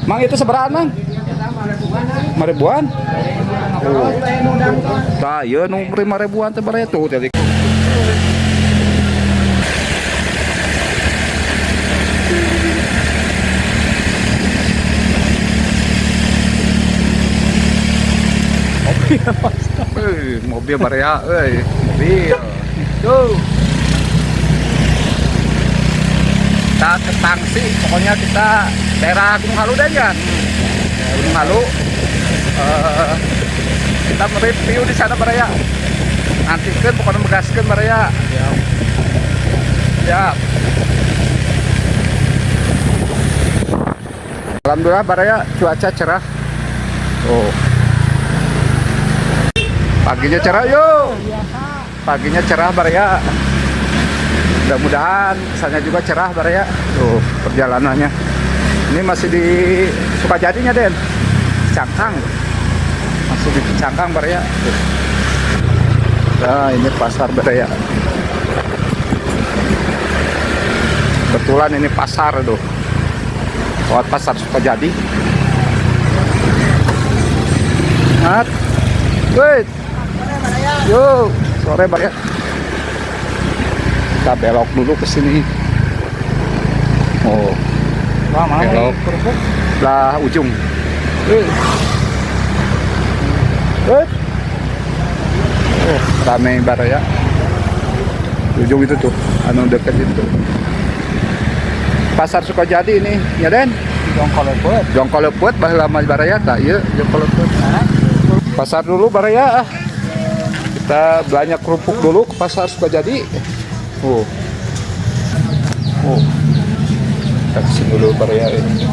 Mang itu seberapa mang? 5.000-an. Oh. Tah, ieu nu 5.000-an teh bare tuh tadi. Mobil barea mobil. Tuh. Kita ke Tangsi, pokoknya kita daerah Gunung Halu deh kan. Gunung Halu. Kita mereview di sana barea. Nanti kan pokoknya megaskeun barea. Ya. Alhamdulillah barea cuaca cerah. Oh. Paginya cerah yuk. Paginya cerah barea. Mudah-mudahan kesannya juga cerah barea. Tuh perjalanannya. Ini masih di Sukajadinya Den. Cangkang. Masih di Cangkang barea. Nah ini pasar barea. Kebetulan ini pasar tuh. Lewat pasar Sukajadi. Nat. Wait. Yuk, sore barea. Kita belok dulu ke sini. Oh. Wah, belok lah ujung. Oh, ramai barea. Ujung itu tuh, anu dekat itu. Pasar Sukajadi ini, ya Den? Jongkolepet baheula mah barea tah ieu Jongkolepet. Pasar dulu barea. Kita belanja kerupuk dulu ke pasar Sukajadi. Oh. Kita kesini dulu barea ini.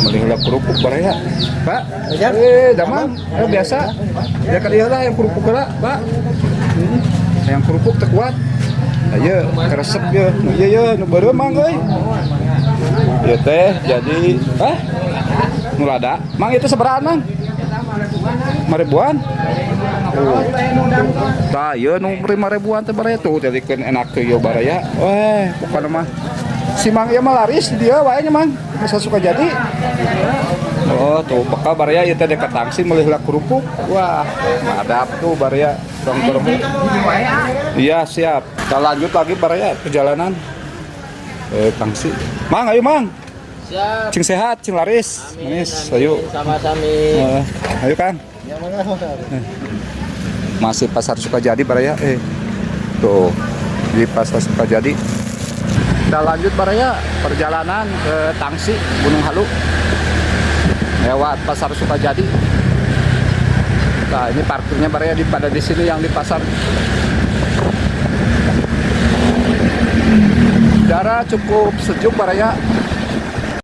Melihat kerupuk barea. Pak, damang, biasa. Ya kali lah yang kerupuk lah, Pak. Yang kerupuk terkuat. Ayo, keresep ya. Iya, nu beureum mang euy. Ieu teh jadi, mulada. Mang itu seberapa mang? 5.000-an. Oh. Tah, ieu nu 5.000-an teh bare tuh tadikeun enak teh ieu barea. Pokona mah si mang ieu mah laris dia wae nya mang. Masa Sukajadi. Oh, tuh peka barea ieu teh dekat Tangsi melihat kerupuk. Wah, madap tuh barea. Kerupuk. Iya, siap. Kita lanjut lagi barea perjalanan. Tangsi. Mang, ayo mang. Siap. Cing sehat, cing laris. Manis, ayo. Sama-sama. Ayo Kang. Masih pasar Sukajadi barea. Tuh di pasar Sukajadi. Kita lanjut barea perjalanan ke Tangsi, Gunung Halu. Lewat pasar Sukajadi. Nah, ini parkirnya barea pada di sini yang di pasar. Udara cukup sejuk barea.